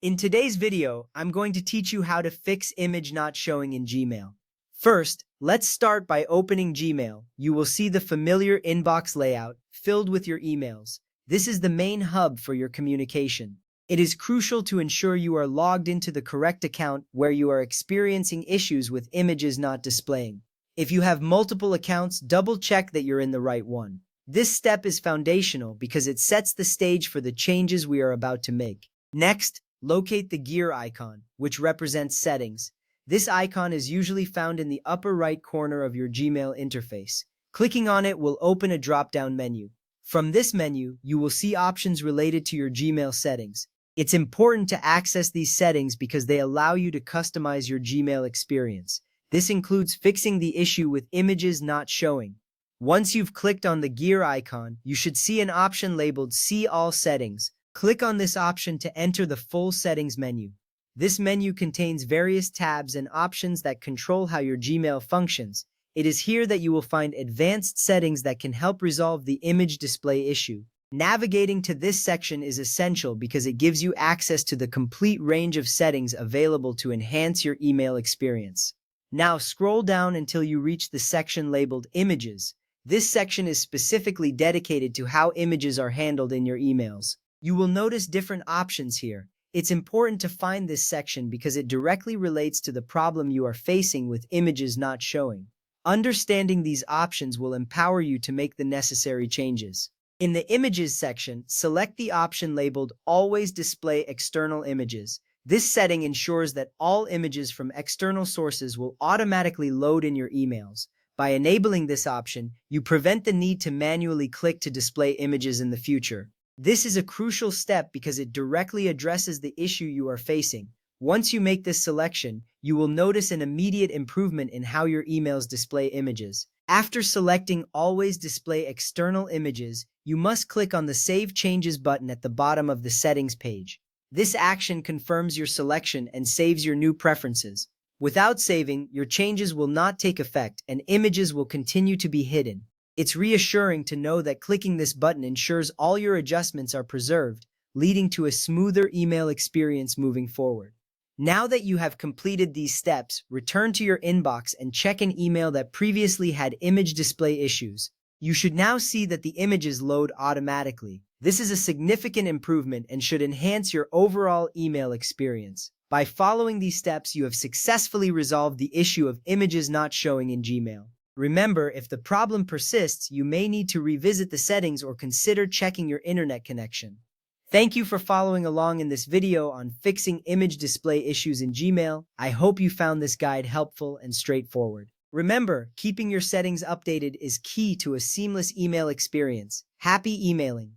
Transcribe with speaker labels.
Speaker 1: In today's video, I'm going to teach you how to fix image not showing in Gmail. First, let's start by opening Gmail. You will see the familiar inbox layout filled with your emails. This is the main hub for your communication. It is crucial to ensure you are logged into the correct account where you are experiencing issues with images not displaying. If you have multiple accounts, double-check that you're in the right one. This step is foundational because it sets the stage for the changes we are about to make. Next, locate the gear icon, which represents settings. This icon is usually found in the upper right corner of your Gmail interface. Clicking on it will open a drop-down menu. From this menu, you will see options related to your Gmail settings. It's important to access these settings because they allow you to customize your Gmail experience. This includes fixing the issue with images not showing. Once you've clicked on the gear icon, you should see an option labeled See All Settings. Click on this option to enter the full settings menu. This menu contains various tabs and options that control how your Gmail functions. It is here that you will find advanced settings that can help resolve the image display issue. Navigating to this section is essential because it gives you access to the complete range of settings available to enhance your email experience. Now scroll down until you reach the section labeled Images. This section is specifically dedicated to how images are handled in your emails. You will notice different options here. It's important to find this section because it directly relates to the problem you are facing with images not showing. Understanding these options will empower you to make the necessary changes. In the Images section, select the option labeled Always Display External Images. This setting ensures that all images from external sources will automatically load in your emails. By enabling this option, you prevent the need to manually click to display images in the future. This is a crucial step because it directly addresses the issue you are facing. Once you make this selection, you will notice an immediate improvement in how your emails display images. After selecting Always Display External Images, you must click on the Save Changes button at the bottom of the settings page. This action confirms your selection and saves your new preferences. Without saving, your changes will not take effect and images will continue to be hidden. It's reassuring to know that clicking this button ensures all your adjustments are preserved, leading to a smoother email experience moving forward. Now that you have completed these steps, return to your inbox and check an email that previously had image display issues. You should now see that the images load automatically. This is a significant improvement and should enhance your overall email experience. By following these steps, you have successfully resolved the issue of images not showing in Gmail. Remember, if the problem persists, you may need to revisit the settings or consider checking your internet connection. Thank you for following along in this video on fixing image display issues in Gmail. I hope you found this guide helpful and straightforward. Remember, keeping your settings updated is key to a seamless email experience. Happy emailing!